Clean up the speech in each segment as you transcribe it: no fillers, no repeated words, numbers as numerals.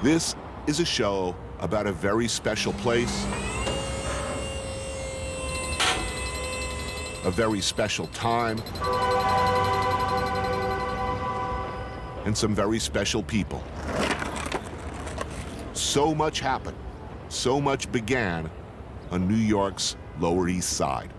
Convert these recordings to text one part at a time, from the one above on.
This is a show about a very special place, a very special time, and some very special people. So much happened, so much began on New York's Lower East Side.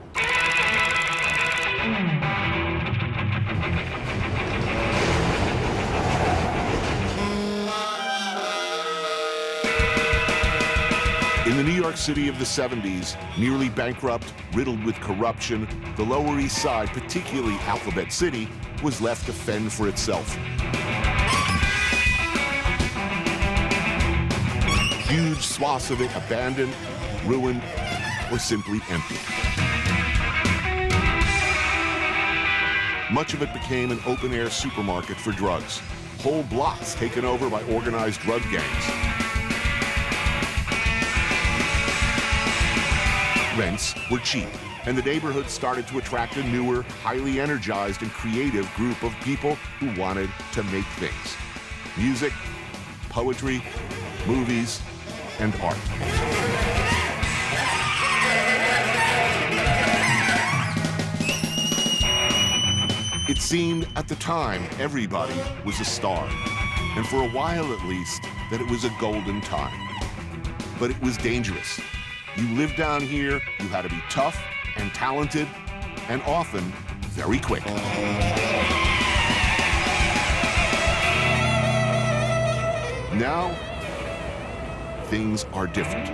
In the New York City of the 70s, nearly bankrupt, riddled with corruption, the Lower East Side, particularly Alphabet City, was left to fend for itself. Huge swaths of it abandoned, ruined, or simply empty. Much of it became an open-air supermarket for drugs. Whole blocks taken over by organized drug gangs. Rents were cheap, and the neighborhood started to attract a newer, highly energized and creative group of people who wanted to make things. Music, poetry, movies, and art. It seemed at the time everybody was a star, and for a while at least, that it was a golden time. But it was dangerous. You lived down here, you had to be tough and talented, and often very quick. Now, things are different.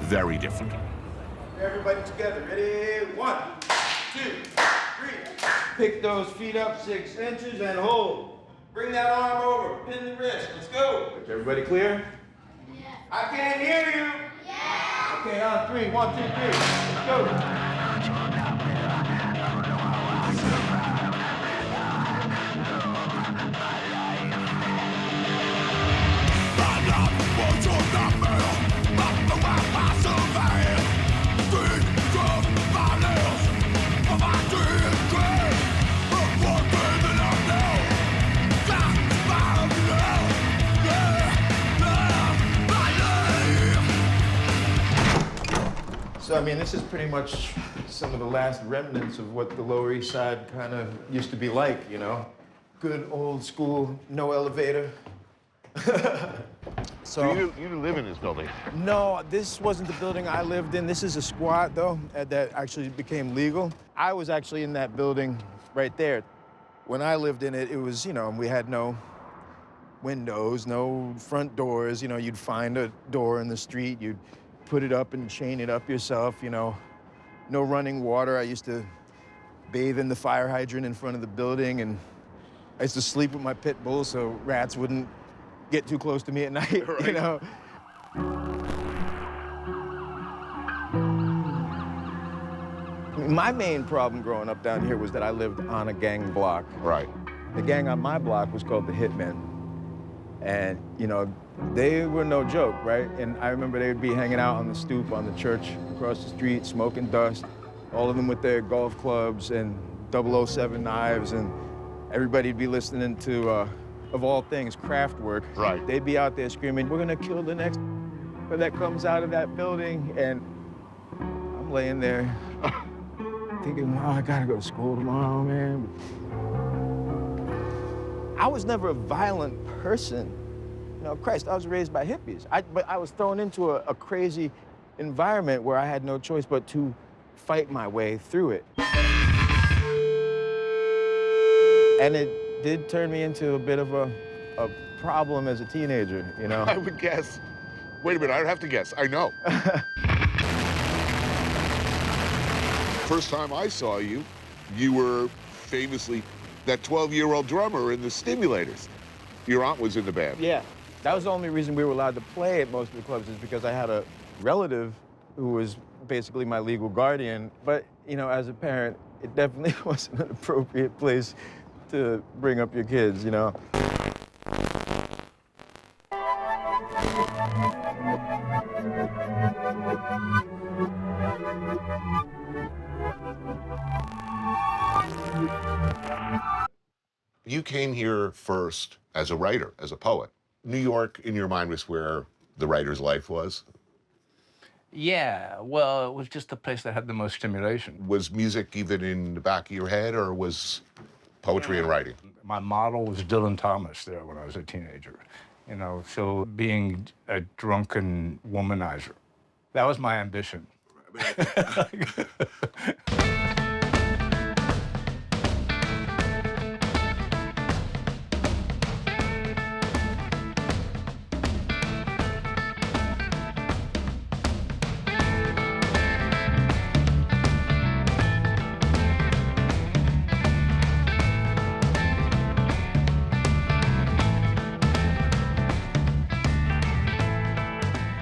Very different. Everybody together, ready? 1, 2, 3. Pick those feet up 6 inches and hold. Bring that arm over, pin the wrist, let's go. Everybody clear? Yeah. I can't hear you. Yeah. Okay, on 3, 1, 2, 3, let's go. So, I mean, this is pretty much some of the last remnants of what the Lower East Side kind of used to be like, you know? Good old school, no elevator. So you didn't live in this building? No, this wasn't the building I lived in. This is a squat, though, that actually became legal. I was actually in that building right there. When I lived in it, it was, you know, we had no windows, no front doors. You know, you'd find a door in the street, you'd put it up and chain it up yourself, you know. No running water. I used to bathe in the fire hydrant in front of the building, and I used to sleep with my pit bull so rats wouldn't get too close to me at night, right. You know. My main problem growing up down here was that I lived on a gang block. Right. The gang on my block was called the Hitmen. And, you know, they were no joke, right? And I remember they would be hanging out on the stoop on the church across the street, smoking dust, all of them with their golf clubs and 007 knives, and everybody'd be listening to, of all things, Kraftwerk. Right. They'd be out there screaming, "We're gonna kill the next that comes out of that building," and I'm laying there thinking, "Oh, I gotta go to school tomorrow, man." I was never a violent person. You know, Christ, I was raised by hippies. But I was thrown into a crazy environment where I had no choice but to fight my way through it. And it did turn me into a bit of a problem as a teenager, you know? I would guess. Wait a minute, I would have to guess. I know. First time I saw you, you were famously that 12-year-old drummer in the Stimulators. Your aunt was in the band. Yeah. That was the only reason we were allowed to play at most of the clubs, is because I had a relative who was basically my legal guardian. But, you know, as a parent, it definitely wasn't an appropriate place to bring up your kids, you know? You came here first as a writer, as a poet. New York, in your mind, was where the writer's life was? Yeah, well, it was just the place that had the most stimulation. Was music even in the back of your head, or was poetry and writing? My model was Dylan Thomas there when I was a teenager, you know, so being a drunken womanizer, that was my ambition.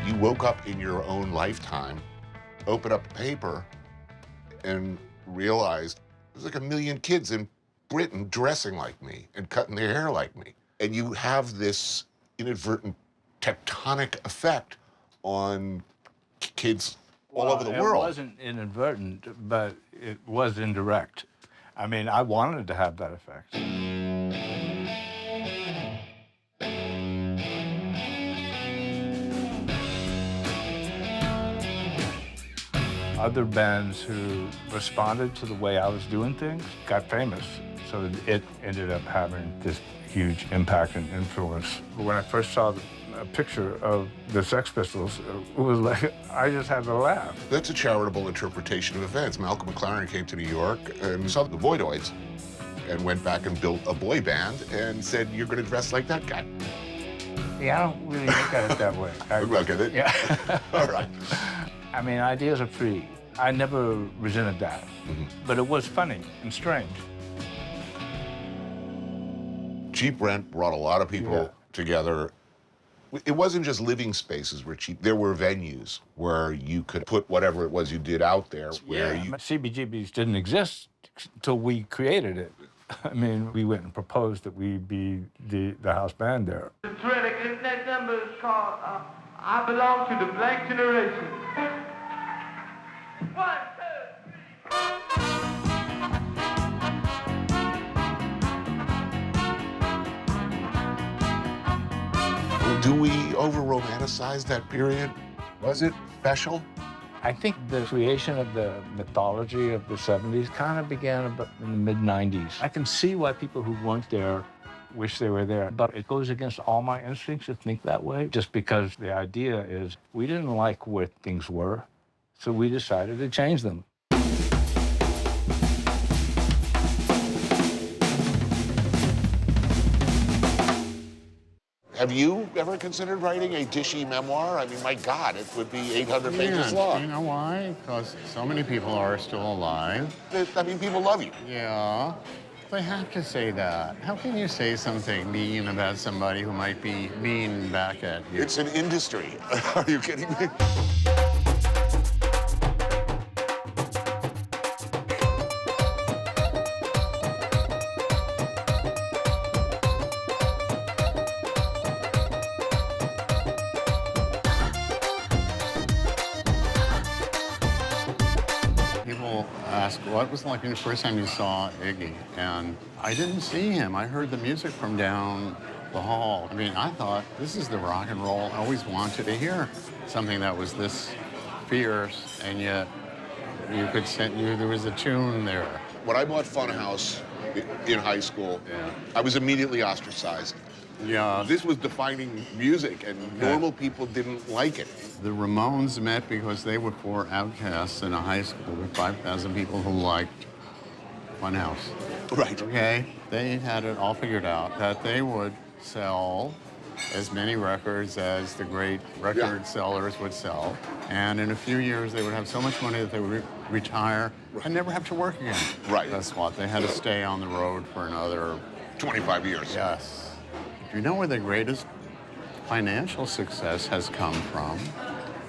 You woke up in your own lifetime, opened up a paper, and realized there's like 1 million kids in Britain dressing like me and cutting their hair like me. And you have this inadvertent tectonic effect on kids all over the world. It wasn't inadvertent, but it was indirect. I mean, I wanted to have that effect. Other bands who responded to the way I was doing things got famous, so it ended up having this huge impact and influence. When I first saw a picture of the Sex Pistols, it was like, I just had to laugh. That's a charitable interpretation of events. Malcolm McLaren came to New York and saw the Voidoids and went back and built a boy band and said, you're going to dress like that guy. Yeah, I don't really look at it that way. Look at it? Yeah. All right. I mean, ideas are free. I never resented that, but it was funny and strange. Cheap Rent brought a lot of people together. It wasn't just living spaces were cheap. There were venues where you could put whatever it was you did out there. Where you... CBGBs didn't exist until we created it. I mean, we went and proposed that we be the house band there. The next number is called I Belong to the Blank Generation. 1, 2, 3. Do we over-romanticize that period? Was it special? I think the creation of the mythology of the 70s kind of began about in the mid-90s. I can see why people who weren't there wish they were there, but it goes against all my instincts to think that way, just because the idea is we didn't like where things were, so we decided to change them. Have you ever considered writing a dishy memoir? I mean, my God, it would be 800 pages long. You know why? Because so many people are still alive. I mean, people love you. Yeah, they have to say that. How can you say something mean about somebody who might be mean back at you? It's an industry. Are you kidding me? What was it like the first time you saw Iggy? And I didn't see him. I heard the music from down the hall. I mean, I thought, this is the rock and roll I always wanted to hear. Something that was this fierce, and yet you could send you, there was a tune there. When I bought Funhouse in high school, I was immediately ostracized. Yeah. This was defining music, and normal people didn't like it. The Ramones met because they were 4 outcasts in a high school with 5,000 people who liked Funhouse. Right. Okay? They had it all figured out that they would sell as many records as the great record sellers would sell. And in a few years, they would have so much money that they would retire and never have to work again. Right. That's what. They had to stay on the road for another 25 years. Yes. Do you know where the greatest financial success has come from?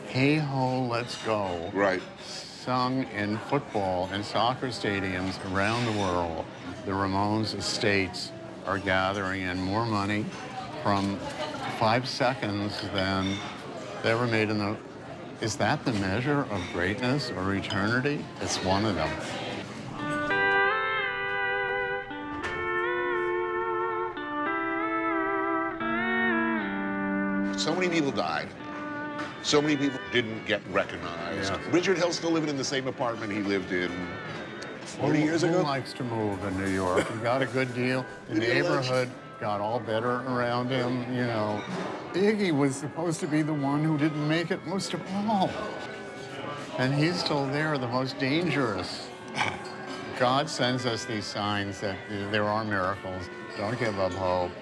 Hey Ho, Let's Go. Right. Sung in football and soccer stadiums around the world. The Ramones estates are gathering in more money from 5 seconds than they ever made in the... Is that the measure of greatness or eternity? It's one of them. So many people died. So many people didn't get recognized. Yeah. Richard Hill's still living in the same apartment he lived in 40 years Who ago. likes to move in New York? He got a good deal. The neighborhood got all better around him, you know. Iggy was supposed to be the one who didn't make it most of all. And he's still there, the most dangerous. God sends us these signs that there are miracles. Don't give up hope.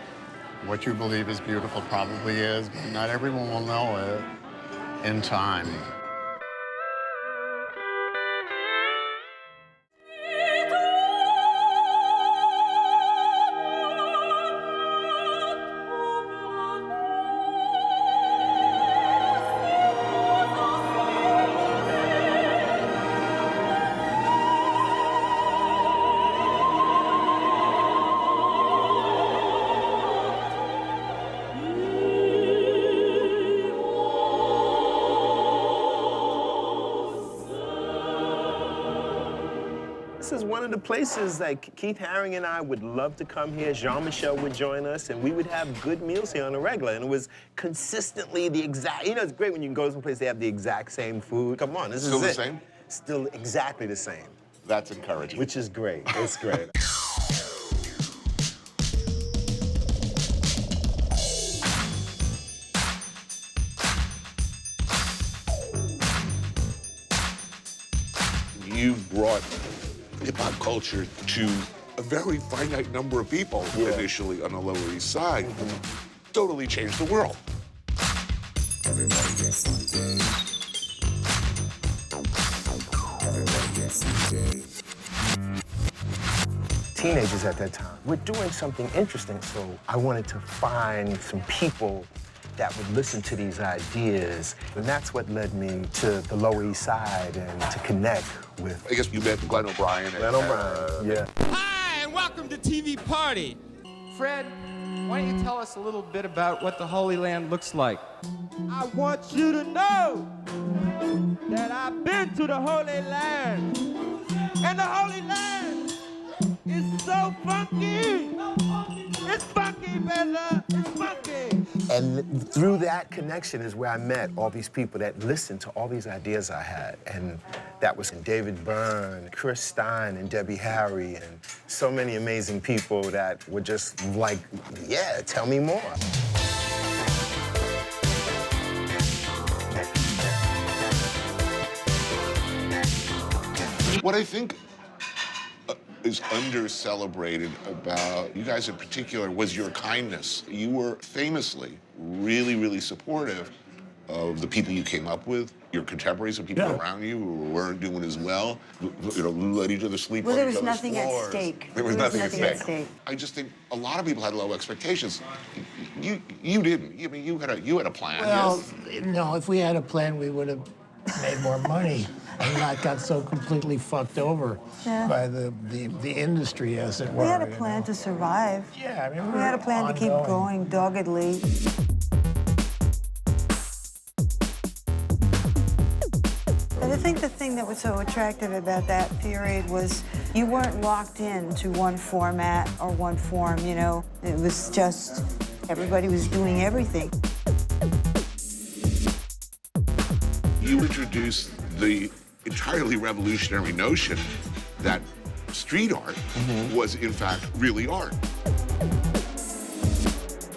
What you believe is beautiful probably is, but not everyone will know it in time. This is one of the places like Keith Haring and I would love to come here. Jean-Michel would join us, and we would have good meals here on a regular. And it was consistently the exact, you know, it's great when you can go to some place they have the exact same food. Come on, this Still is the it. same? Still exactly the same. That's encouraging. Which is great. It's great. You brought hip-hop culture to a very finite number of people initially on the Lower East Side. Totally changed the world. Teenagers at that time, we're doing something interesting, so I wanted to find some people that would listen to these ideas. And that's what led me to the Lower East Side and to connect with... I guess you met Glenn O'Brien. Glenn O'Brien, yeah. Hi, and welcome to TV Party. Fred, why don't you tell us a little bit about what the Holy Land looks like? I want you to know that I've been to the Holy Land. And the Holy Land is so funky. It's funky, brother. It's funky. And through that connection is where I met all these people that listened to all these ideas I had. And that was David Byrne, Chris Stein, and Debbie Harry, and so many amazing people that were just like, yeah, tell me more. What I think is under-celebrated about you guys in particular was your kindness. You were famously really, really supportive of the people you came up with, your contemporaries and people around you who weren't doing as well. You know, let each other sleep on each other's floors. Well, there was nothing at stake. There was nothing at stake. I just think a lot of people had low expectations. You didn't. I mean, you had a plan. Well, no, if we had a plan, we would have made more money and not got so completely fucked over by the industry, as it were. We had a plan to survive. Yeah, I mean, we had a plan to keep going doggedly. And I think the thing that was so attractive about that period was you weren't locked in to one format or one form, you know? It was just everybody was doing everything. You introduced the entirely revolutionary notion that street art was, in fact, really art.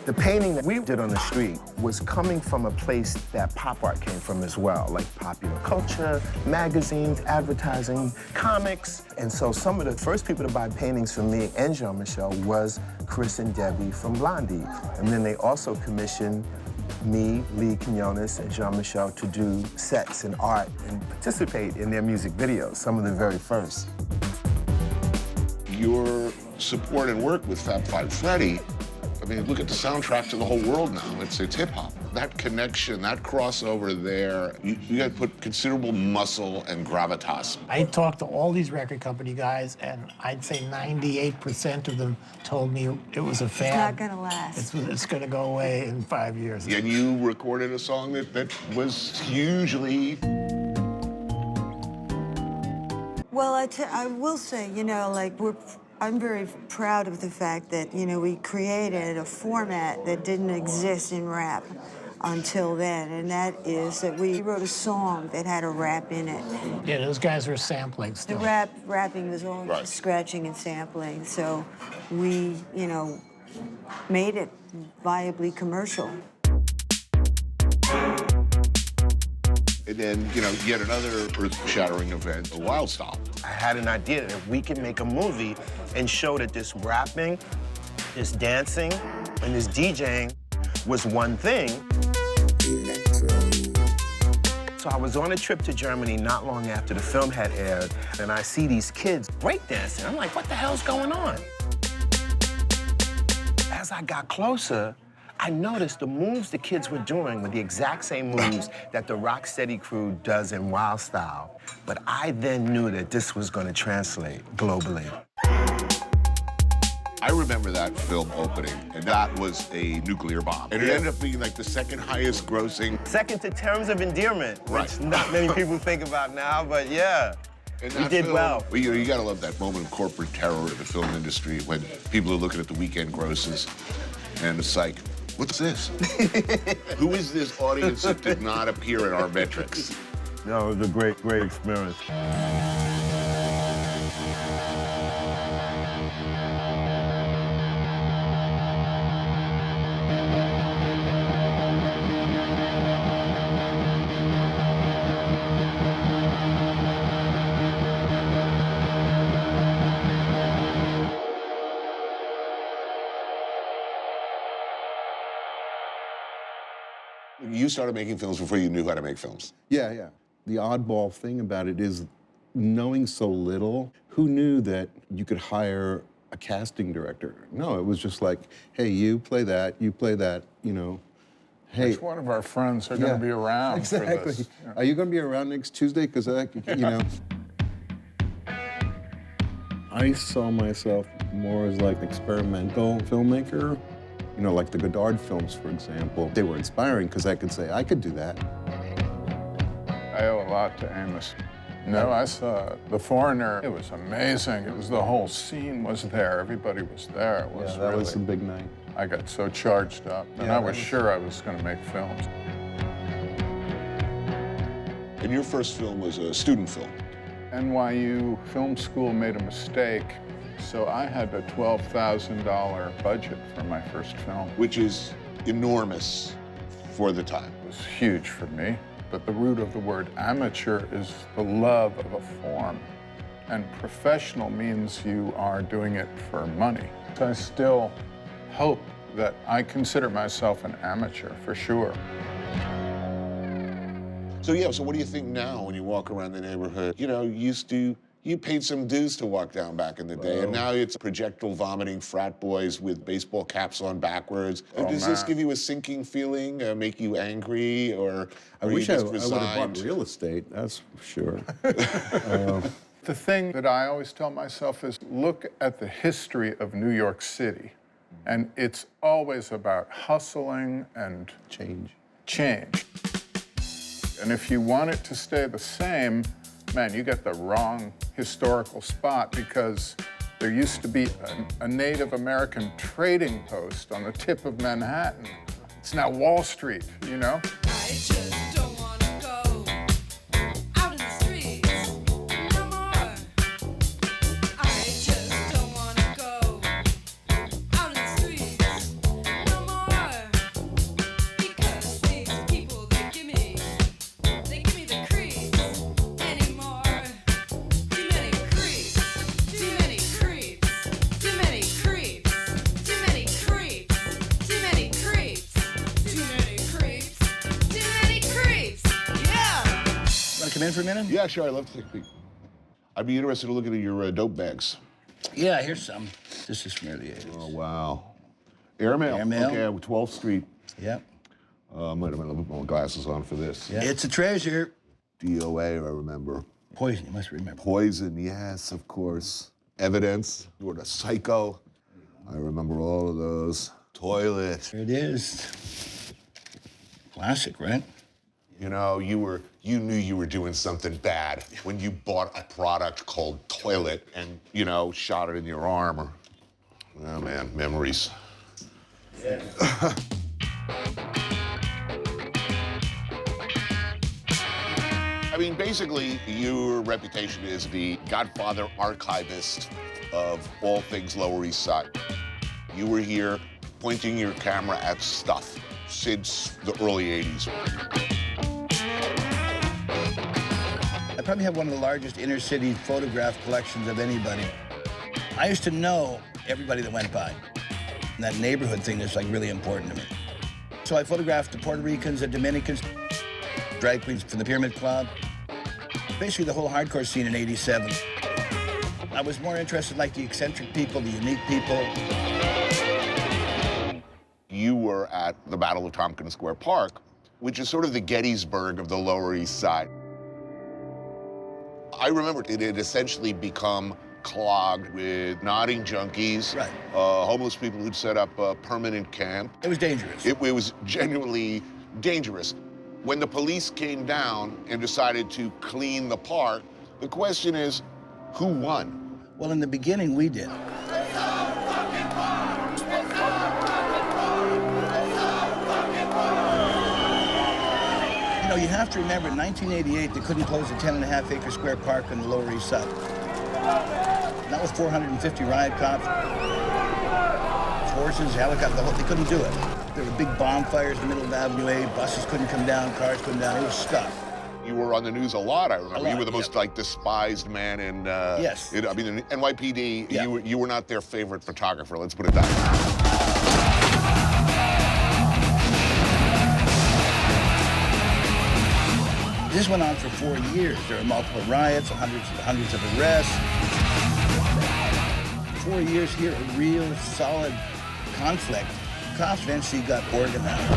The painting that we did on the street was coming from a place that pop art came from as well, like popular culture, magazines, advertising, comics. And so some of the first people to buy paintings from me and Jean-Michel was Chris and Debbie from Blondie. And then they also commissioned me, Lee Quinones, and Jean-Michel to do sets and art and participate in their music videos, some of the very first. Your support and work with Fab Five Freddy, I mean, look at the soundtrack to the whole world now. It's hip-hop. That connection, that crossover there, you got to put considerable muscle and gravitas. I talked to all these record company guys, and I'd say 98% of them told me it was a fad. It's not gonna last. It's gonna go away in 5 years. And you recorded a song that was hugely... Well, I will say, you know, like, I'm very proud of the fact that, you know, we created a format that didn't exist in rap. until then, and that is that we wrote a song that had a rap in it. Yeah, those guys were sampling The still. rapping was all just scratching and sampling, so we, you know, made it viably commercial. And then, you know, yet another earth-shattering event, a Wild Style. I had an idea that if we could make a movie and show that this rapping, this dancing, and this DJing was one thing. So I was on a trip to Germany not long after the film had aired, and I see these kids breakdancing. I'm like, what the hell's going on? As I got closer, I noticed the moves the kids were doing were the exact same moves that the Rocksteady crew does in Wild Style. But I then knew that this was going to translate globally. I remember that film opening, and that was a nuclear bomb. And it ended up being like the second highest grossing. Second to Terms of Endearment, Right. which not many people think about now, but yeah. And We that did film, well. You know, you gotta love that moment of corporate terror in the film industry when people are looking at the weekend grosses, and it's like, what's this? Who is this audience that did not appear in our metrics? No, it was a great, great experience. You started making films before you knew how to make films. Yeah, yeah. The oddball thing about it is knowing so little, who knew that you could hire a casting director? No, it was just like, hey, you play that, you know. Hey, Which one of our friends are going to be around exactly. for this? Yeah. Are you going to be around next Tuesday? Because you know. I saw myself more as like an experimental filmmaker. You know, like the Godard films, for example. They were inspiring because I could say, I could do that. I owe a lot to Amos. No, I saw The Foreigner. It was amazing. It was the whole scene was there. Everybody was there. It was That really, was a big night. I got so charged up, and I was sure I was going to make films. And your first film was a student film. NYU Film School made a mistake, so I had a $12,000 budget for my first film. Which is enormous for the time. It was huge for me, but the root of the word amateur is the love of a form, and professional means you are doing it for money. I still hope that I consider myself an amateur, for sure. So yeah, so what do you think now when you walk around the neighborhood? You know, you paid some dues to walk down back in the day, and now it's projectile vomiting frat boys with baseball caps on backwards. Does this give you a sinking feeling, make you angry, or I are wish you I just would have resigned? bought real estate, that's for sure. The thing that I always tell myself is look at the history of New York City, and it's always about hustling and change. And if you want it to stay the same, man, you get the wrong historical spot, because there used to be a Native American trading post on the tip of Manhattan. It's now Wall Street, you know? I just don't wanna go out in the streets no more. I just don't wanna go out in the streets no more. Because these people, they give me the creeps anymore. Too many creeps, too many creeps, too many creeps, too many creeps, too many creeps, too many creeps, too many creeps. Yeah. Want to come in for a minute? Yeah, sure, I'd love to take a peek. I'd be interested in looking at your dope bags. Yeah, here's some. This is from early 80s. Oh, wow. Airmail. Airmail. Okay, 12th Street. Yep. Might have been a little bit more glasses on for this. Yeah. It's a treasure. DOA, I remember. Poison, you must remember. Poison, yes, of course. Evidence, you were a Psycho. I remember all of those. Toilet. There it is. Classic, right? You know, you knew you were doing something bad when you bought a product called Toilet and, you know, shot it in your arm or, oh man, memories. Yeah. I mean, basically, your reputation is the Godfather archivist of all things Lower East Side. You were here pointing your camera at stuff since the early 80s. I probably have one of the largest inner city photograph collections of anybody. I used to know everybody that went by. And that neighborhood thing is like really important to me. So I photographed the Puerto Ricans, the Dominicans, drag queens from the Pyramid Club. Basically the whole hardcore scene in '87. I was more interested in like the eccentric people, the unique people. You were at the Battle of Tompkins Square Park, which is sort of the Gettysburg of the Lower East Side. I remember it had essentially become clogged with nodding junkies, right. Homeless people who'd set up a permanent camp. It was dangerous. It was genuinely dangerous. When the police came down and decided to clean the park, the question is, who won? Well, in the beginning, we did. You know, you have to remember, in 1988, they couldn't close a 10.5-acre square park on the Lower East Side. That was 450 riot cops, horses, helicopters, they couldn't do it. There were big bonfires in the middle of Avenue A, buses couldn't come down, cars couldn't down, it was stuck. You were on the news a lot, I remember. A lot, you were the most, like, despised man in, yes. I mean, in NYPD, Yeah. you were not their favorite photographer, let's put it that way. This went on for 4 years. There were multiple riots, hundreds of arrests. 4 years here, a real solid conflict. Cops eventually got organized.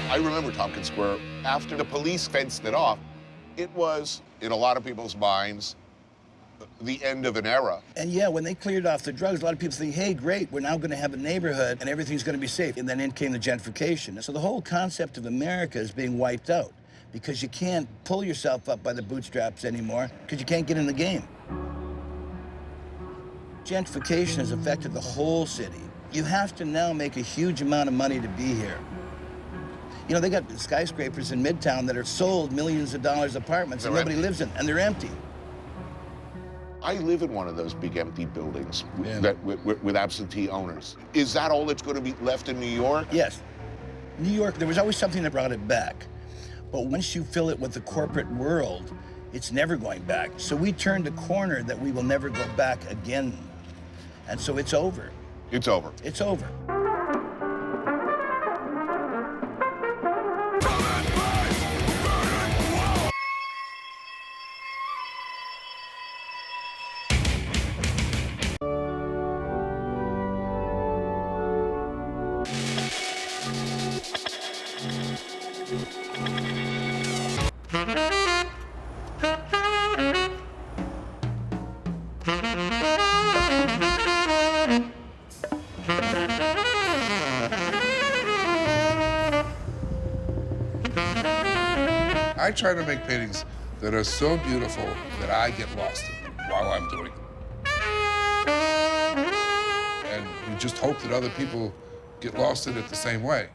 I remember Tompkins Square. After the police fenced it off, it was, in a lot of people's minds, the end of an era. And yeah, when they cleared off the drugs, a lot of people think, hey, great, we're now going to have a neighborhood and everything's going to be safe. And then in came the gentrification. So the whole concept of America is being wiped out because you can't pull yourself up by the bootstraps anymore because you can't get in the game. Gentrification has affected the whole city. You have to now make a huge amount of money to be here. You know, they got skyscrapers in Midtown that are sold millions of dollars apartments and nobody lives in, and they're empty. I live in one of those big empty buildings with absentee owners. Is that all that's going to be left in New York? Yes. New York, there was always something that brought it back. But once you fill it with the corporate world, it's never going back. So we turned a corner that we will never go back again. And so it's over. It's over. It's over. I try to make paintings that are so beautiful that I get lost in them while I'm doing them. And you just hope that other people get lost in it the same way.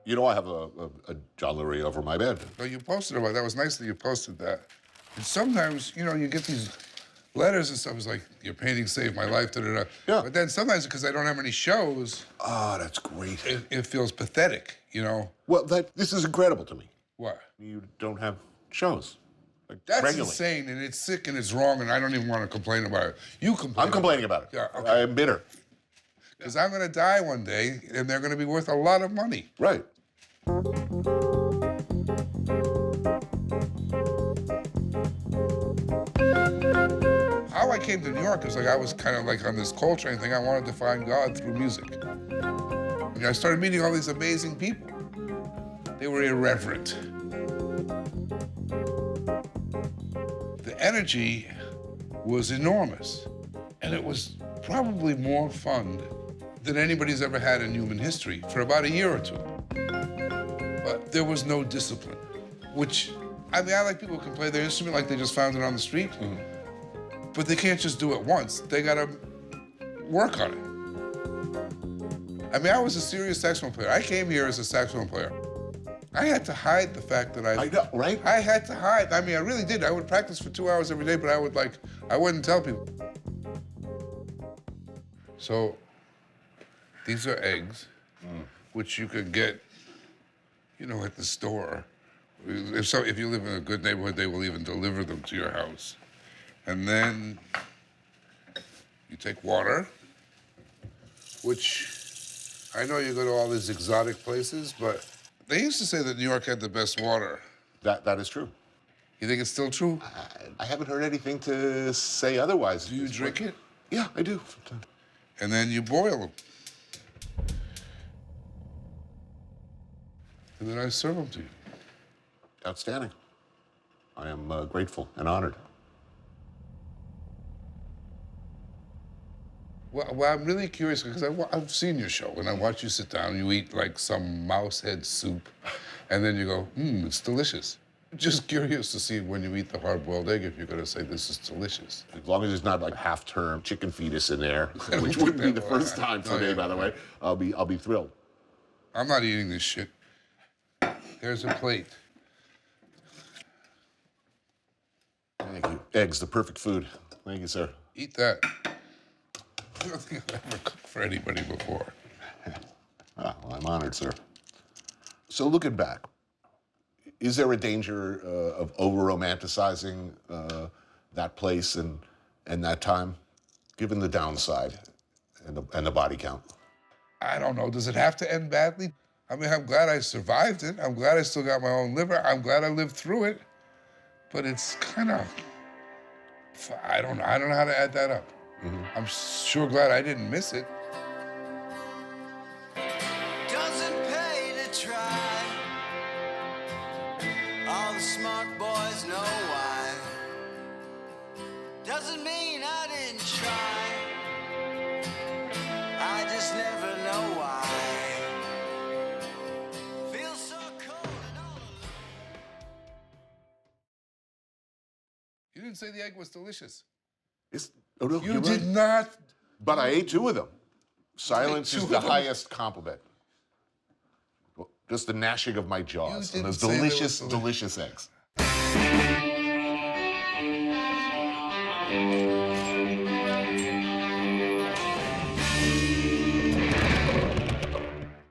You know, I have a John Lurie over my bed. Well, you posted about that. Was nice that you posted that. And sometimes, you know, you get these letters and stuff. It's like, your painting saved my life, da-da-da. Yeah. But then sometimes, because I don't have any shows... Oh, that's great. It feels pathetic, you know? Well, this is incredible to me. What? You don't have shows. Like, That's regularly. insane, and it's sick, and it's wrong, and I don't even want to complain about it. You complain. I'm complaining about it. Yeah, okay. I am bitter. Because I'm going to die one day, and they're going to be worth a lot of money. Right. How I came to New York is like I was kind of like on this Coltrane thing. I wanted to find God through music. And I started meeting all these amazing people. They were irreverent. The energy was enormous. And it was probably more fun than anybody's ever had in human history for about a year or two. But there was no discipline, which, I mean, I like people who can play their instrument like they just found it on the street. But they can't just do it once. They gotta work on it. I mean, I was a serious saxophone player. I came here as a saxophone player. I had to hide the fact that I know, right? I had to hide. I mean, I really did. I would practice for 2 hours every day, but I wouldn't tell people. So, these are eggs, which you could get, you know, at the store. If you live in a good neighborhood, they will even deliver them to your house. And then you take water, which I know you go to all these exotic places, but they used to say that New York had the best water. That is true. You think it's still true? I haven't heard anything to say otherwise. Do you drink it? Yeah, I do. And then you boil them. And then I serve them to you. Outstanding. I am grateful and honored. Well, I'm really curious because I've seen your show, and I watch you sit down, you eat like some mouse head soup, and then you go, it's delicious. Just curious to see when you eat the hard-boiled egg if you're going to say this is delicious. As long as there's not like a half-term chicken fetus in there, which wouldn't be the first time for me, by the way, I'll be thrilled. I'm not eating this shit. There's a plate. Thank you. Eggs, the perfect food. Thank you, sir. Eat that. I don't think I've ever cooked for anybody before. Well, I'm honored, sir. So looking back, is there a danger of over-romanticizing that place and that time, given the downside and the body count? I don't know. Does it have to end badly? I mean, I'm glad I survived it. I'm glad I still got my own liver. I'm glad I lived through it. But it's kind of, I don't know how to add that up. I'm sure glad I didn't miss it. Doesn't pay to try. All the smart boys know why. Doesn't mean I didn't try. I just never know why. Feels so cold and all alone. You didn't say the egg was delicious. Oh, no, You did not. But I ate 2 of them. Silence Two is of the them? highest compliment. Well, just the gnashing of my jaws You and those didn't say they were delicious eggs.